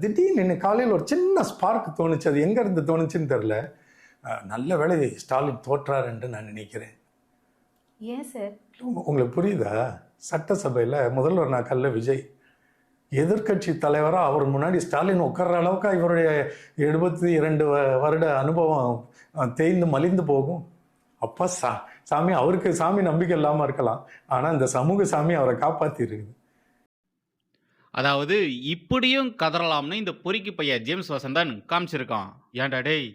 திடீர்னு இன்னைக்கு காலையில் ஒரு சின்ன ஸ்பார்க் தோணுச்சு. அது எங்கேருந்து தோணுச்சுன்னு தெரில. நல்ல வேளை ஸ்டாலின் தோற்றாருன்னு நான் நினைக்கிறேன். ஏன் சார்? உங்களுக்கு புரியுதா? சட்டசபையில் முதல்வர் நாக்கல்ல விஜய் எதிர்கட்சி தலைவராக அவர் முன்னாடி ஸ்டாலின் உட்கார்ற அளவுக்கு இவருடைய 72 வருட அனுபவம் தேய்ந்து மலிந்து போகும். அப்பா சாமி, அவருக்கு சாமி நம்பிக்கை இல்லாமல் இருக்கலாம், ஆனால் இந்த சமூக சாமி அவரை காப்பாற்றி இருக்குது. அதாவது இப்படியும் கதறலாம்னு இந்த பொறுக்கி பையன் ஜேம்ஸ் வசந்தன் காமிச்சிருக்கான். ஏன்டா டேய்,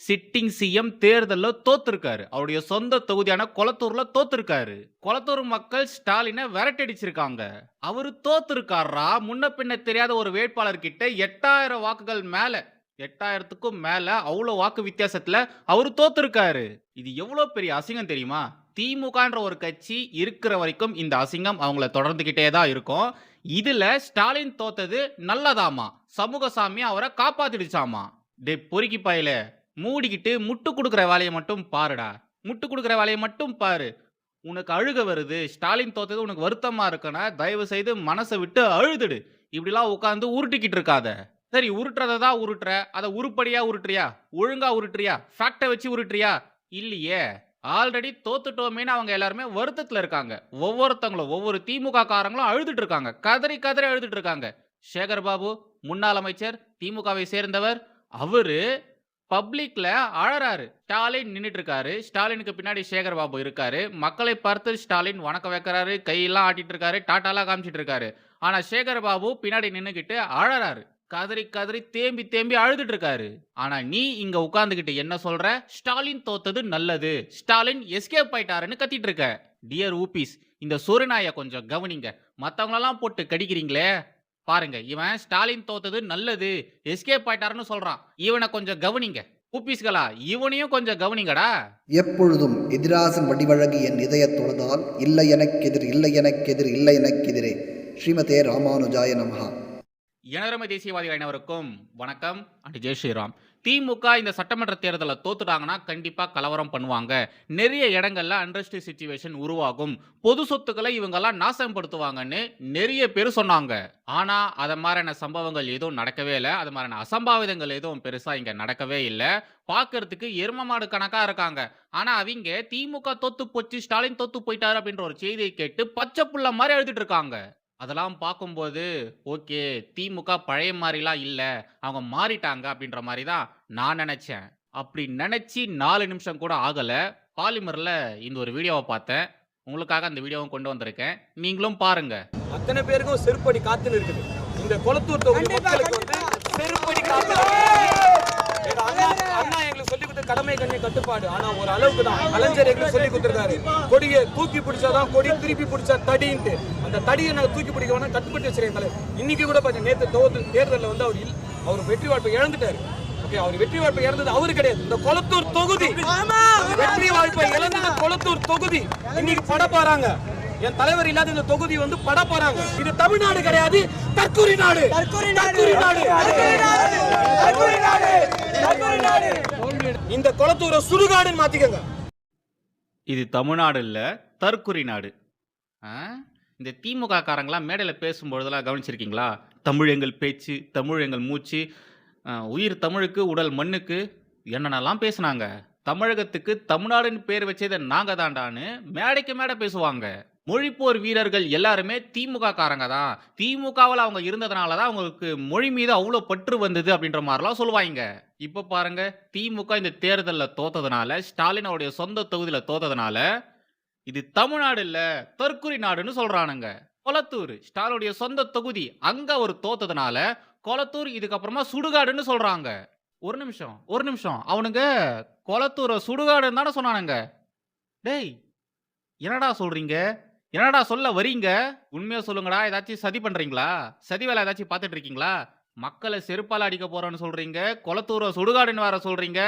சிட்டிங் சிஎம் தேர்தலில் தோத்துருக்காரு. அவருடைய சொந்த தொகுதியான கொளத்தூர்ல தோத்துருக்காரு. கொளத்தூர் மக்கள் ஸ்டாலினை விரட்டடிச்சிருக்காங்க. அவரு தோத்துருக்காரா? முன்ன பின்ன தெரியாத ஒரு வேட்பாளர் கிட்ட 8000 வாக்குகள் மேல, 8000க்கும் மேல அவ்வளோ வாக்கு வித்தியாசத்துல அவரு தோத்துருக்காரு. இது எவ்வளவு பெரிய அசிங்கம் தெரியுமா? திமுகன்ற ஒரு கட்சி இருக்கிற வரைக்கும் இந்த அசிங்கம் அவங்கள தொடர்ந்துகிட்டே தான் இருக்கும். இதுல ஸ்டாலின் தோத்தது நல்லதாமா, சமூக சாமி அவரை காப்பாத்திடுச்சாமா. டே பொறுக்கி பாயில, மூடிக்கிட்டு முட்டு கொடுக்குற வேலையை மட்டும் பாருடா. முட்டு கொடுக்குற வேலையை மட்டும் பாரு. உனக்கு அழுக வருது, ஸ்டாலின் தோத்தது உனக்கு வருத்தமா இருக்குன்னா தயவு செய்து மனசை விட்டு அழுதுடு. இப்படிலாம் உட்காந்து உருட்டிக்கிட்டு இருக்காத. சரி, உருட்டுறதை தான் உருட்டுற, அதை உருப்படியா உருட்டுறியா? ஒழுங்கா உருட்டுறியா? ஃபேக்டை வச்சு உருட்டுறியா? இல்லையே. ஆல்ரெடி தோத்துட்டோமேனு அவங்க எல்லாருமே வருத்தத்தில் இருக்காங்க. ஒவ்வொருத்தங்களும், ஒவ்வொரு திமுக காரங்களும் அழுதுட்டு இருக்காங்க, கதறி கதறி அழுதுட்டு இருக்காங்க. சேகர் பாபு முன்னாள் அமைச்சர், திமுகவை சேர்ந்தவர், அவரு பப்ளிக்ல அழறாரு. ஸ்டாலின் நின்றுட்டு இருக்காரு, ஸ்டாலினுக்கு பின்னாடி சேகர் பாபு இருக்காரு. மக்களை பார்த்து ஸ்டாலின் வணக்கம் வைக்கிறாரு, கையெல்லாம் ஆட்டிட்டு இருக்காரு, டாட்டாலாம் காமிச்சிட்டு இருக்காரு. ஆனா சேகர் பாபு பின்னாடி நின்னுக்கிட்டு அழறாரு, கதறி கதறி தேம்பி தேம்பி அழுதுட்டு இருக்காரு. ஆனா நீ இங்க உட்கார்ந்துகிட்டு என்ன சொல்ற? ஸ்டாலின் தோத்தது நல்லது, ஸ்டாலின் எஸ்கேப் ஆயிட்டாருன்னு கத்திட்டு இருக்க. டியர் ஊபிஸ், இந்த சொருநாயை கொஞ்சம் கவனிங்க. மத்தவங்களெல்லாம் போட்டு கடிக்கிறீங்களே பாருங்க, இவன் ஸ்டாலின் தோத்தது நல்லது, எஸ்கேப் ஆயிட்டாருன்னு சொல்றான். இவனை கொஞ்சம் கவனிங்க. ஊபிஸ்களா, இவனையும் கொஞ்சம் கவனிங்கடா. எப்பொழுதும் எதிராசன் வடிவழகு என் இதய தொழுதால் இல்லை எனக்கெதிர், இல்லை எனக்கெதிர், இல்லை எனக்கெதிரே. ஸ்ரீமதே ராமானுஜாய நமஹா. எனரமை தேசியவாதிகள் அனைவருக்கும் வணக்கம் அண்ட் ஜெய் ஸ்ரீராம். திமுக இந்த சட்டமன்ற தேர்தலை தோத்துட்டாங்கன்னா கண்டிப்பா கலவரம் பண்ணுவாங்க. நிறைய இடங்கள்ல அன்ரெஸ்ட் சிச்சுவேஷன் உருவாகும். பொது சொத்துக்களை இவங்கெல்லாம் நாசப்படுத்துவாங்கன்னு நிறைய பேர் சொன்னாங்க. ஆனா அத மாதிரியான சம்பவங்கள் எதுவும் நடக்கவே இல்லை. அது மாதிரியான அசம்பாவிதங்கள் எதுவும் பெருசா இங்க நடக்கவே இல்லை. பாக்குறதுக்கு எரும மாடு கணக்கா இருக்காங்க. ஆனா அவங்க திமுக தோத்து போச்சு, ஸ்டாலின் தோத்து போயிட்டாரு அப்படின்ற ஒரு செய்தியை கேட்டு பச்சை புள்ள மாதிரி எழுதிட்டு இருக்காங்க. அதெல்லாம் பார்க்கும்போது ஓகே, திமுக பழைய மாதிரிலாம் இல்லை, அவங்க மாறிட்டாங்க அப்படின்ற மாதிரி தான் நான் நினைச்சேன். அப்படி நினைச்சு 4 நிமிஷம் கூட ஆகல, பாலிமர்ல இந்த ஒரு வீடியோவை பார்த்தேன். உங்களுக்காக அந்த வீடியோவும் கொண்டு வந்திருக்கேன், நீங்களும் பாருங்க. அத்தனை பேருக்கும் செருப்படி காத்துல இருக்குது. இந்த கொளத்தூர் தொகுதி மக்களுக்கு வந்து செருப்படி காத்துல அண்ணா எங்களுக்கு சொல்லி கொடுத்த கடமை கண்ணி கட்டுப்பாடு. ஆனா ஒரு அளவுக்கு தான். கலைஞர் எங்களுக்கு சொல்லி கொடுத்திருக்காரு, கொடியை தூக்கி பிடிச்சாதான் கொடி, திருப்பி பிடிச்சா தடின்ட்டு. அந்த தடியை நாங்கள் தூக்கி பிடிக்க வேணா கட்டுப்பட்டு வச்சிருக்கேன் தலைவர். இன்னைக்கு கூட பார்த்தீங்க, நேற்று தேர்தலில் வந்து அவர் வெற்றி வாய்ப்பை இழந்துட்டாரு. ஓகே, அவர் வெற்றி வாய்ப்பை இழந்தது அவரு கிடையாது, இந்த கொளத்தூர் தொகுதி வெற்றி வாய்ப்பை இழந்தது. கொளத்தூர் தொகுதி இன்னைக்கு பட போறாங்க. என் தலைவர் இல்லாத இந்த தொகுதி வந்து பட போறாங்க. இது தமிழ்நாடு கிடையாது, தற்கொலை நாடு. இந்த கொளத்தூரை சுடுகாடுன்னு மாத்திக்கங்க. இது தமிழ்நாடு இல்ல, தற்குறி நாடு. இந்த திமுக காரங்களாம் மேடையில் பேசும்பொழுதெல்லாம் கவனிச்சிருக்கீங்களா? தமிழ் எங்கள் பேச்சு, தமிழ் எங்கள் மூச்சு, உயிர் தமிழுக்கு, உடல் மண்ணுக்கு, என்னென்னலாம் பேசுனாங்க. தமிழகத்துக்கு தமிழ்நாடுன்னு பேர் வச்சதை நாங்க தாண்டான்னு மேடைக்கு மேடை பேசுவாங்க. மொழிப்போர் வீரர்கள் எல்லாருமே திமுக காரங்க தான். திமுகவில் அவங்க இருந்ததுனால தான் அவங்களுக்கு மொழி மீது அவ்வளோ பற்று வந்தது அப்படின்ற மாதிரிலாம் சொல்லுவாங்க. இப்போ பாருங்க, திமுக இந்த தேர்தலில் தோத்ததுனால, ஸ்டாலின் அவருடைய சொந்த தொகுதியில் தோத்ததுனால இது தமிழ்நாடு இல்ல, தற்குறி நாடுன்னு சொல்றானுங்க. கொளத்தூர் ஸ்டாலினுடைய சொந்த தொகுதி, அங்க ஒரு தோத்ததுனால கொளத்தூர் இதுக்கப்புறமா சுடுகாடுன்னு சொல்றாங்க. ஒரு நிமிஷம், அவனுங்க கொளத்தூரை சுடுகாடுன்னு தானே சொன்னானுங்க. டேய், என்னடா சொல்றீங்க? என்னடா சொல்ல வரீங்க? உண்மையா சொல்லுங்கடா. ஏதாச்சும் சதி பண்றீங்களா? சதி வேலை ஏதாச்சும் பார்த்துட்டு இருக்கீங்களா? மக்களை செருப்பால அடிக்க போறோன்னு சொல்றீங்க, கொளத்தூரை சுடுகாடுன்னு வேற சொல்றீங்க.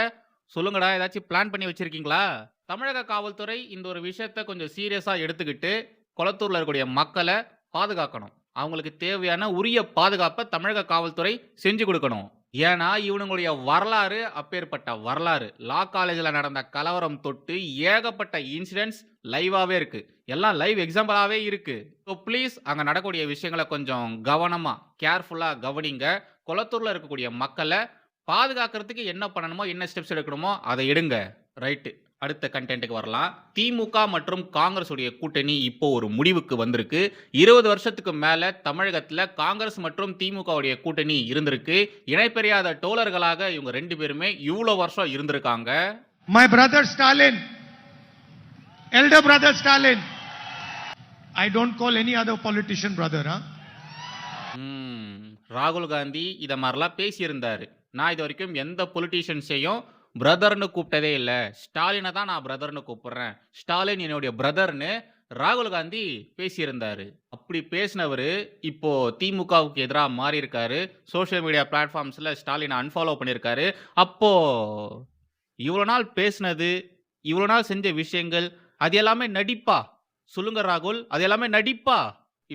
சொல்லுங்கடா, ஏதாச்சும் பிளான் பண்ணி வச்சிருக்கீங்களா? தமிழக காவல்துறை இந்த ஒரு விஷயத்த கொஞ்சம் சீரியஸா எடுத்துக்கிட்டு கொளத்தூர்ல இருக்கக்கூடிய மக்களை பாதுகாக்கணும். அவங்களுக்கு தேவையான உரிய பாதுகாப்பை தமிழக காவல்துறை செஞ்சு கொடுக்கணும். ஏன்னா இவனுங்களுடைய வரலாறு அப்பேற்பட்ட வரலாறு. லா காலேஜில் நடந்த கலவரம் தொட்டு ஏகப்பட்ட இன்சிடென்ட்ஸ் லைவாவே இருக்கு. எல்லாம் லைவ் எக்ஸாம்பிளாவே இருக்கு. ஸோ ப்ளீஸ் அங்க நடக்கக்கூடிய விஷயங்கள கொஞ்சம் கவனமா, கேர்ஃபுல்லா கவனிங்க. கொளத்தூர்ல இருக்கக்கூடிய மக்கள பாதுகாக்கிறதுக்கு என்ன பண்ணணுமோ, என்ன ஸ்டெப்ஸ் எடுக்கணுமோ அத எடுங்க. ரைட்டு. அடுத்த கன்டென்ட்க்கு வரலாம். திமுக மற்றும் காங்கிரஸ் உடைய கூட்டணி இப்போ ஒரு முடிவுக்கு வந்திருக்கு. 20 வருஷத்துக்கு மேல தமிழகத்துல காங்கிரஸ் மற்றும் திமுக உடைய கூட்டணி இருந்திருக்கு. இணைபிரியாத தோழர்களாக இவங்க 2 பேருமே இவ்ளோ வருஷம் இருந்திருக்காங்க. My brother Stalin, elder brother Stalin. I don't call any other politician brother, huh? ராகுல் காந்தி இத மாதிரிலாம் பேசியிருந்தாரு. நான் இது வரைக்கும் எந்த பொலிட்டீஷியன்ஸையும் பிரதர்னு கூப்பிட்டதே இல்ல. ஸ்டாலினை தான் நான் பிரதர்னு கூப்பிடுறேன். ஸ்டாலின் என்னுடைய பிரதர்னு ராகுல் காந்தி பேசியிருந்தாரு. அப்படி பேசினவர் இப்போ திமுகவுக்கு எதிராக மாறி இருக்காரு. சோஷியல் மீடியா பிளாட்ஃபார்ம்ஸ்ல ஸ்டாலினை அன்ஃபாலோ பண்ணியிருக்காரு. அப்போ இவ்வளோ நாள் பேசினது, இவ்வளோ நாள் செஞ்ச விஷயங்கள் அது எல்லாமே நடிப்பா? சொல்லுங்க ராகுல், அது எல்லாமே நடிப்பா?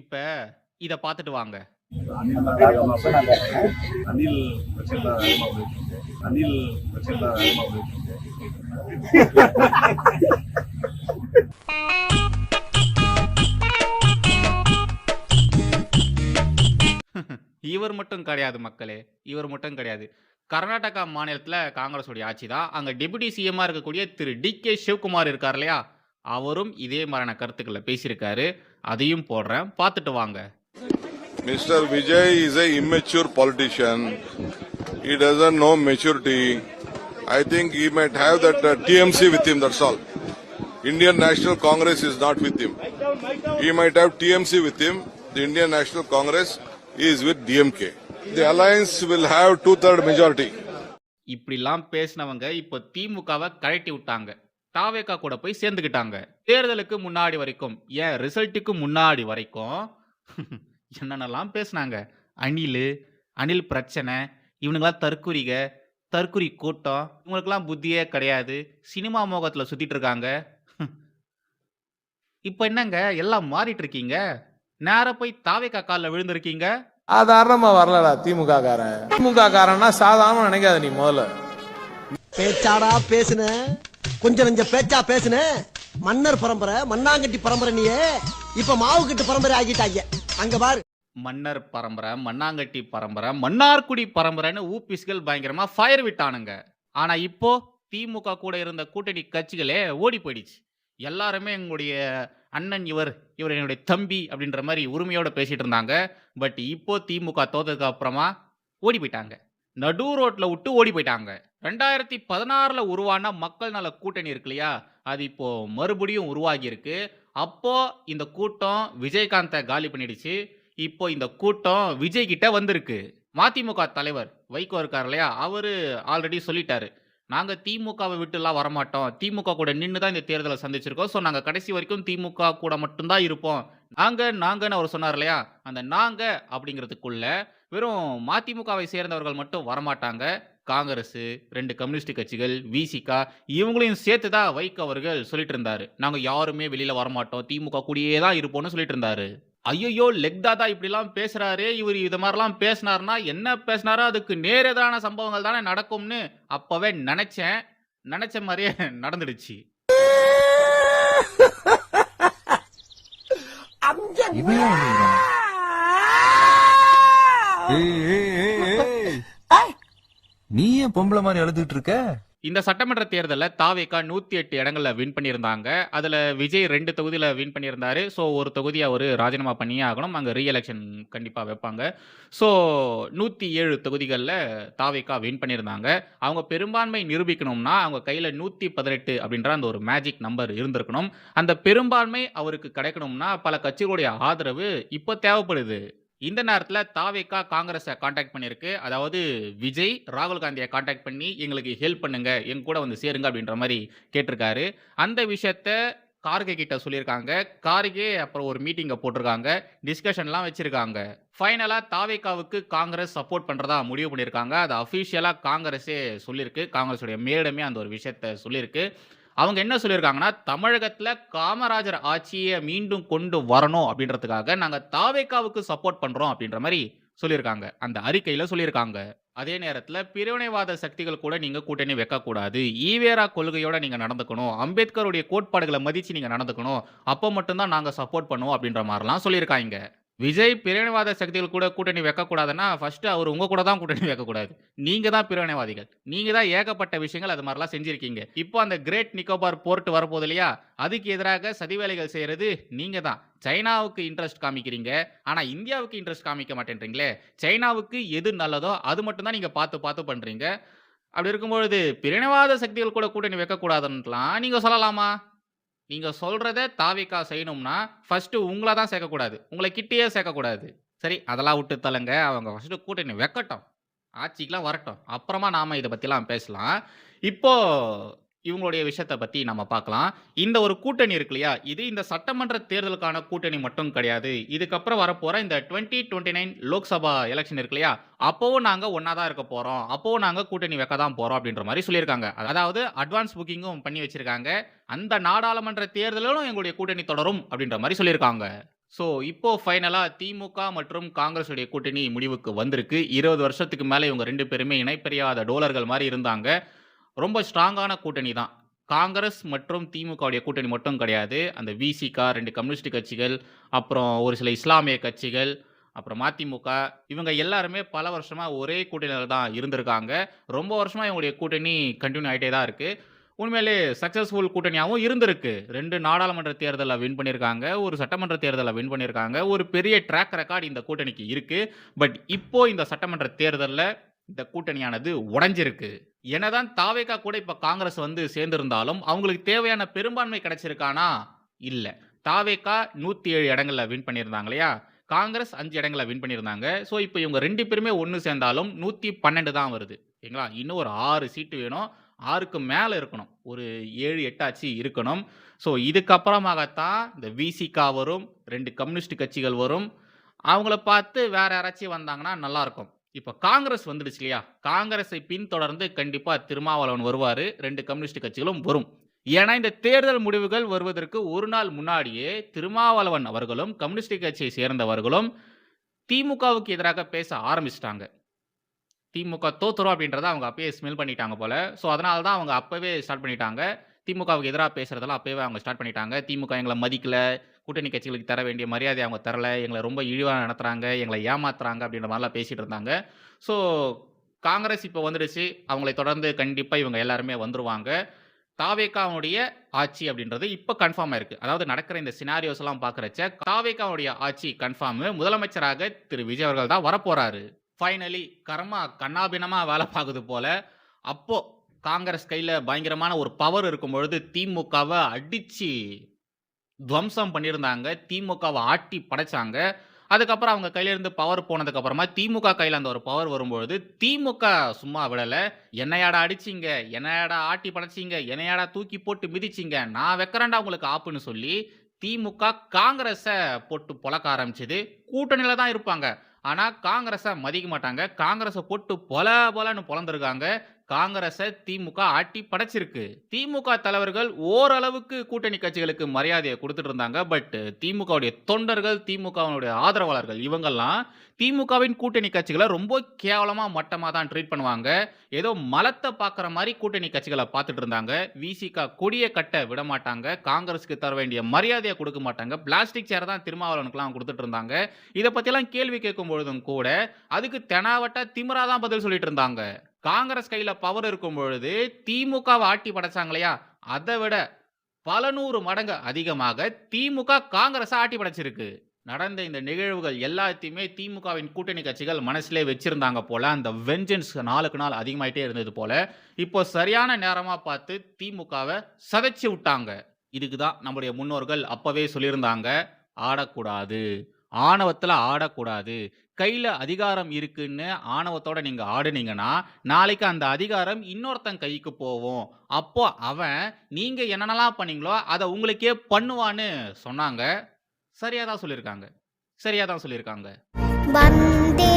இப்ப இத பார்த்துட்டு வாங்க. அனில் பிரச்சனை அனில் பிரச்சனை இவர் மட்டும் கிடையாது மக்களே, இவர் மட்டும் கிடையாது. கர்நாடகா மாநிலத்துல காங்கிரஸ் உடைய ஆட்சி தான். அங்க டெபுட்டி சிஎம்மா இருக்கக்கூடிய திரு டி.கே. சிவகுமார் இருக்கார் இல்லையா, அவரும் இதே மாதிரியான கருத்துக்களை பேசியிருக்காரு. அதையும் போடுறேன், பார்த்துட்டு வாங்க. Mr. Vijay is a immature politician. He doesn't know maturity. I think he might have that TMC with him, that's all. Indian National Congress is not with him. He might have TMC with him. The Indian National Congress is with DMK. The alliance will have 2/3 majority. இப்படிலாம் பேசினவங்க இப்போ திமுகவை கழட்டி விட்டாங்க. தாவேகா கூட போய் சேர்ந்துக்கிட்டாங்க. தேர்தலுக்கு முன்னாடி வரைக்கும், ஏன் ரிசல்ட்டுக்கு முன்னாடி வரைக்கும் என்னென்னலாம் பேசினாங்க. அனில் பிரச்சனை, இவனுங்களாம் தற்குறிக, தற்குறி கூட்டம், இவங்களுக்கெல்லாம் புத்தியே கிடையாது, சினிமா மோகத்தில் சுத்திட்டு இருக்காங்க. இப்போ என்னங்க எல்லாம் மாறிட்டு இருக்கீங்க? நேரா போய் தாவேகா காலில் விழுந்திருக்கீங்க. சாதாரணமா வரலடா திமுக காரன். திமுக காரன்னா சாதாரண நினைக்காத நீ. முதல்ல பேச்சாடா பேசுன, கொஞ்சம் நெஞ்ச பேச்சா பேசுன. மன்னர் பரம்பரை, மண்ணாங்கட்டி பரம்பரை, நீயே இப்ப மாவு கட்டு பரம்பரை ஆகிட்டாங்க. அங்க பாரு, மன்னர் பரம்பரை, மண்ணாங்கட்டி பரம்பரை, மன்னார்குடி பரம்பரைன்னு ஊபிஸ்கள் பயங்கரமா ஃபயர் விட்டானுங்க. ஆனா இப்போ திமுக கூட இருந்த கூட்டணி கட்சிகளே ஓடி போயிடுச்சு. எல்லாருமே எங்களுடைய அண்ணன் இவர் என்னுடைய தம்பி அப்படின்ற மாதிரி உரிமையோட பேசிட்டு இருந்தாங்க. பட் இப்போ திமுக தோத்ததுக்கு அப்புறமா ஓடி போயிட்டாங்க. நடு ரோட்ல விட்டு ஓடி போயிட்டாங்க. 2016 உருவான மக்கள் நல கூட்டணி இருக்கு இல்லையா, அது இப்போ மறுபடியும் உருவாகி இருக்கு. அப்போ இந்த கூட்டம் விஜயகாந்தை காலி பண்ணிடுச்சு. இப்போ இந்த கூட்டம் விஜய் கிட்ட வந்திருக்கு. மதிமுக தலைவர் வைகோ இருக்கார் இல்லையா, அவரு ஆல்ரெடி சொல்லிட்டாரு, நாங்க திமுகவை விட்டுலாம் வரமாட்டோம், திமுக கூட நின்று தான் இந்த தேர்தலை சந்திச்சிருக்கோம், ஸோ நாங்க கடைசி வரைக்கும் திமுக கூட மட்டும்தான் இருப்போம். நாங்கன்னு அவர் சொன்னார் இல்லையா, அந்த நாங்க அப்படிங்கிறதுக்குள்ள வெறும் மதிமுகவை சேர்ந்தவர்கள் மட்டும் வரமாட்டாங்க. காங்கிரஸ், 2 கம்யூனிஸ்ட் கட்சிகள், விசிகா இவங்களையும் சேர்த்து தான் வைகோ அவர்கள் சொல்லிட்டு இருந்தாரு. நாங்க யாருமே வெளியில வரமாட்டோம், திமுக கூடயே தான் இருப்போம்னு சொல்லிட்டு இருந்தாரு. ஐயோ, லெக்தாதா இப்படிலாம் பேசுறாரு, இவர் இது மாதிரிலாம் பேசினார்னா என்ன பேசினாரோ அதுக்கு நேரெதிரான சம்பவங்கள் தானே நடக்கும்னு அப்பவே நினைச்ச மாதிரியே நடந்துடுச்சு. நீ ஏன் பொம்பளை மாதிரி அழுதுட்டு இருக்க? இந்த சட்டமன்ற தேர்தலில் தாவேகா 108 இடங்கள்ல வின் பண்ணியிருந்தாங்க. அதுல விஜய் 2 தொகுதியில வின் பண்ணியிருந்தாரு. ஸோ ஒரு தொகுதி அவர் ராஜினாமா பண்ணியே ஆகணும், அங்கே ரீஎலெக்ஷன் கண்டிப்பாக வைப்பாங்க. ஸோ 107 தொகுதிகளில் தாவேகா வின் பண்ணியிருந்தாங்க. அவங்க பெரும்பான்மை நிரூபிக்கணும்னா அவங்க கையில் 118 அப்படின்ற அந்த ஒரு மேஜிக் நம்பர் இருந்திருக்கணும். அந்த பெரும்பான்மை அவருக்கு கிடைக்கணும்னா பல கட்சிகளுடைய ஆதரவு இப்போ தேவைப்படுது. இந்த நேரத்தில் தாவேகா காங்கிரஸை காண்டாக்ட் பண்ணியிருக்கு. அதாவது விஜய் ராகுல் காந்தியை காண்டாக்ட் பண்ணி எங்களுக்கு ஹெல்ப் பண்ணுங்க, எங்க கூட வந்து சேருங்க அப்படின்ற மாதிரி கேட்டிருக்காரு. அந்த விஷயத்த கார்கே கிட்ட சொல்லியிருக்காங்க. கார்கே அப்புறம் ஒரு மீட்டிங்கை போட்டிருக்காங்க, டிஸ்கஷன்லாம் வச்சிருக்காங்க. ஃபைனலாக தாவேகாவுக்கு காங்கிரஸ் சப்போர்ட் பண்ணுறதா முடிவு பண்ணியிருக்காங்க. அது அஃபிஷியலாக காங்கிரஸே சொல்லியிருக்கு. காங்கிரஸுடைய மேடமே அந்த ஒரு விஷயத்த சொல்லியிருக்கு. அவங்க என்ன சொல்லியிருக்காங்கன்னா, தமிழகத்தில் காமராஜர் ஆட்சியை மீண்டும் கொண்டு வரணும் அப்படின்றதுக்காக நாங்கள் தாவேகாவுக்கு சப்போர்ட் பண்ணுறோம் அப்படின்ற மாதிரி சொல்லியிருக்காங்க. அந்த அறிக்கையில் சொல்லியிருக்காங்க. அதே நேரத்துல பிரிவினைவாத சக்திகள் கூட நீங்க கூட்டணி வைக்கக்கூடாது. ஈவேரா கொள்கையோட நீங்க நடந்துக்கணும். அம்பேத்கருடைய கோட்பாடுகள மதிச்சு நீங்க நடந்துக்கணும். அப்ப மட்டும் தான் நாங்க சப்போர்ட் பண்ணுவோம் அப்படின்ற மாரிலாம் சொல்லியிருக்காய்ங்க. விஜய் பிரிவினைவாத சக்திகள் கூட கூட்டணி வைக்கக்கூடாதுன்னா, ஃபர்ஸ்ட் அவரு உங்க கூட தான் கூட்டணி வைக்கக்கூடாது. நீங்க தான் பிரிவினைவாதிகள். நீங்க தான் ஏகப்பட்ட விஷயங்கள் அது மாரிலாம் செஞ்சிருக்கீங்க. இப்போ அந்த கிரேட் நிக்கோபார் போர்ட் வரப்போகுது இல்லையா? அதுக்கு எதிராக சதி வேலைகள் செய்றது நீங்க தான். சைனாவுக்கு இன்ட்ரெஸ்ட் காமிக்கிறீங்க. ஆனா இந்தியாவுக்கு இன்ட்ரெஸ்ட் காமிக்க மாட்டேன்றீங்களே. சைனாவுக்கு எது நல்லதோ அது மட்டும் தான் நீங்க பார்த்து பார்த்து பண்றீங்க. அப்படி இருக்கும்பொழுது பிரிவினைவாத சக்திகள் கூட கூட்டணி வைக்கக்கூடாதுன்னுலாம் நீங்க சொல்லலாமா? நீங்க சொல்றத தாவேகா செய்யணும்னா, ஃபர்ஸ்ட் உங்கள தான் சேர்க்கக்கூடாது. உங்கள கிட்டயே சேர்க்கக்கூடாது. சரி, அதெல்லாம் விட்டு தள்ளுங்க. அவங்க ஃபர்ஸ்ட் கூட்டணி வைக்கட்டும். ஆட்சிக்குலாம் வரட்டும். அப்புறமா நாம இத பத்திலாம் பேசலாம். இப்போ இவங்களுடைய விஷயத்த பத்தி நம்ம பார்க்கலாம். இந்த ஒரு கூட்டணி இருக்கு இல்லையா? இது இந்த சட்டமன்ற தேர்தலுக்கான கூட்டணி மட்டும் கிடையாது. இதுக்கப்புறம் வரப்போற இந்த 2029 லோக்சபா எலக்ஷன் இருக்கு இல்லையா? அப்பவும் நாங்க ஒண்ணா தான் இருக்க போறோம். அப்பவும் நாங்க கூட்டணி வைக்க தான் போறோம் அப்படின்ற மாரி சொல்லியிருக்காங்க. அதாவது அட்வான்ஸ் புக்கிங்கும் பண்ணி வச்சிருக்காங்க. அந்த நாடாளுமன்ற தேர்தலிலும் எங்களுடைய கூட்டணி தொடரும் அப்படின்ற மாரி சொல்லியிருக்காங்க. ஸோ இப்போ ஃபைனலா திமுக மற்றும் காங்கிரஸ் உடைய கூட்டணி முடிவுக்கு வந்திருக்கு. 20 வருஷத்துக்கு மேல இவங்க 2 பேருமே இணைப்பிரியாத டோலர்கள் மாரி இருந்தாங்க. ரொம்ப ஸ்ட்ராங்கான கூட்டணி தான். காங்கிரஸ் மற்றும் திமுக உடைய கூட்டணி மட்டும் கிடையாது. அந்த விசிக, 2 கம்யூனிஸ்ட் கட்சிகள், அப்புறம் ஒரு சில இஸ்லாமிய கட்சிகள், அப்புறம் மதிமுக, இவங்க எல்லாருமே பல வருஷமா ஒரே கூட்டணியில தான் இருந்திருக்காங்க. ரொம்ப வருஷமா இவங்களுடைய கூட்டணி கன்டின்யூ ஆயிட்டே தான் இருக்கு. உண்மையிலே சக்சஸ்ஃபுல் கூட்டணியாவும் இருந்திருக்கு. 2 நாடாளுமன்ற தேர்தல்ல வின் பண்ணியிருக்காங்க. ஒரு சட்டமன்ற தேர்தல்ல வின் பண்ணியிருக்காங்க. ஒரு பெரிய ட்ராக் ரெக்கார்ட் இந்த கூட்டணிக்கு இருக்கு. பட் இப்போ இந்த சட்டமன்ற தேர்தல்ல இந்த கூட்டணியானது உடைஞ்சிருக்கு. என்னதான் தாவேகா கூட இப்ப காங்கிரஸ் வந்து சேர்ந்திருந்தாலும் அவங்களுக்கு தேவையான பெரும்பான்மை கிடைச்சிருக்கானா? இல்ல. தாவேகா 107 இடங்கள்ல வின் பண்ணியிருந்தாங்க இல்லையா? காங்கிரஸ் 5 இடங்கள்ல வின் பண்ணியிருந்தாங்க. ஸோ இப்போ இவங்க 2 பேருமே ஒண்ணு சேர்ந்தாலும் 112 தான் வருது. சரிங்களா? இன்னும் ஒரு 6 சீட்டு வேணும். 6க்கு மேல இருக்கணும். ஒரு 7, 8 ஆச்சு இருக்கணும். ஸோ இதுக்கப்புறமாகத்தான் இந்த விசிக வரும். 2 கம்யூனிஸ்ட் கட்சிகள் வரும். அவங்கள பார்த்து வேற யாராச்சும் வந்தாங்கன்னா நல்லா இருக்கும். இப்ப காங்கிரஸ் வந்துடுச்சு இல்லையா? காங்கிரஸை பின்தொடர்ந்து கண்டிப்பா திருமாவளவன் வருவாரு. 2 கம்யூனிஸ்ட் கட்சிகளும் வரும். ஏன்னா இந்த தேர்தல் முடிவுகள் வருவதற்கு ஒரு நாள் முன்னாடியே திருமாவளவன் அவர்களும் கம்யூனிஸ்ட் கட்சியை சேர்ந்தவர்களும் திமுகவுக்கு எதிராக பேச ஆரம்பிச்சிட்டாங்க. திமுக தோத்துரும் அப்படின்றத அவங்க அப்பயே ஸ்மெல் பண்ணிட்டாங்க போல. ஸோ அதனால தான் அவங்க அப்பவே ஸ்டார்ட் பண்ணிட்டாங்க. திமுகவுக்கு எதிராக பேசுறதெல்லாம் அப்பவே அவங்க ஸ்டார்ட் பண்ணிட்டாங்க. திமுக எங்களை மதிக்கல, கூட்டணி கட்சிகளுக்கு தர வேண்டிய மரியாதை அவங்க தரல, எங்களை ரொம்ப இழிவா நடத்துறாங்க, எங்களை ஏமாத்துறாங்க அப்படின்ற மாதிரிலாம் பேசிட்டு இருந்தாங்க. ஸோ காங்கிரஸ் இப்போ வந்துடுச்சு. அவங்களை தொடர்ந்து கண்டிப்பா இவங்க எல்லாருமே வந்துருவாங்க. தாவேகாவுடைய ஆட்சி அப்படின்றது இப்போ கன்ஃபார்ம் ஆயிருக்கு. அதாவது நடக்கிற இந்த சினாரியோஸ் எல்லாம் பார்க்கறச்ச தாவேகாவுடைய ஆட்சி கன்ஃபார்ம். முதலமைச்சராக திரு விஜய் அவர்கள் தான் வரப்போறாரு. ஃபைனலி கர்மா கண்ணாபின்னமா வேலை பார்க்குது போல. அப்போ காங்கிரஸ் கையில பயங்கரமான ஒரு பவர் இருக்கும் பொழுது திமுகவை அடிச்சு துவம்சம் பண்ணியிருந்தாங்க. திமுகவை ஆட்டி படைச்சாங்க. அதுக்கப்புறம் அவங்க கையில இருந்து பவர் போனதுக்கு அப்புறமா திமுக கையில அந்த ஒரு பவர் வரும்பொழுது திமுக சும்மா விடல. என்னையாடா அடிச்சிங்க, என்னையாடா ஆட்டி படைச்சிங்க, என்னையாடா தூக்கி போட்டு மிதிச்சிங்க, நான் வைக்கிறேன்டா உங்களுக்கு ஆப்புன்னு சொல்லி திமுக காங்கிரஸை போட்டு பொளக்க ஆரம்பிச்சது. கூட்டணியில தான் இருப்பாங்க. ஆனா காங்கிரஸை மதிக்க மாட்டாங்க. காங்கிரஸை போட்டு பொலன்னு பொளந்திருக்காங்க. காங்கிரஸை திமுக ஆட்டி படைச்சிருக்கு. திமுக தலைவர்கள் ஓரளவுக்கு கூட்டணி கட்சிகளுக்கு மரியாதையை கொடுத்துட்டு இருந்தாங்க. பட் திமுகவுடைய தொண்டர்கள், திமுகவுடைய ஆதரவாளர்கள் இவங்கெல்லாம் திமுகவின் கூட்டணி கட்சிகளை ரொம்ப கேவலமா மட்டமா தான் ட்ரீட் பண்ணுவாங்க. ஏதோ மலத்தை பார்க்குற மாதிரி கூட்டணி கட்சிகளை பார்த்துட்டு இருந்தாங்க. விசிக கொடியை கட்ட விட மாட்டாங்க. காங்கிரஸுக்கு தர வேண்டிய மரியாதையை கொடுக்க மாட்டாங்க. பிளாஸ்டிக் சேர் தான் திருமாவளவனுக்குலாம் கொடுத்துட்டு இருந்தாங்க. இதை பற்றிலாம் கேள்வி கேட்கும் பொழுதும் கூட அதுக்கு தெனாவட்டா திமிரா தான் பதில் சொல்லிட்டு இருந்தாங்க. காங்கிரஸ் கையில பவர் இருக்கும் பொழுது திமுகவை ஆட்டி படைச்சாங்க இல்லையா? அதை விட பல 100 மடங்கு அதிகமாக திமுக காங்கிரஸை ஆட்டி படைச்சிருக்கு. நடந்த இந்த நிகழ்வுகள் எல்லாத்தையுமே திமுகவின் கூட்டணி கட்சிகள் மனசுலே வச்சிருந்தாங்க போல. அந்த வெஞ்சன்ஸ் நாளுக்கு நாள் அதிகமாயிட்டே இருந்தது போல. இப்போ சரியான நேரமா பார்த்து திமுகவை சதைச்சு விட்டாங்க. இதுக்கு தான் நம்முடைய முன்னோர்கள் அப்பவே சொல்லியிருந்தாங்க, ஆடக்கூடாது, ஆணவத்துல ஆடக்கூடாது. கையில அதிகாரம் இருக்குன்னு ஆணவத்தோட நீங்க ஆடுனீங்கன்னா நாளைக்கு அந்த அதிகாரம் இன்னொருத்தன் கைக்கு போகும். அப்போ அவன் நீங்க என்னென்னலாம் பண்ணீங்களோ அதை உங்களுக்கே பண்ணுவான்னு சொன்னாங்க. சரியா தான் சொல்லியிருக்காங்க. வந்தே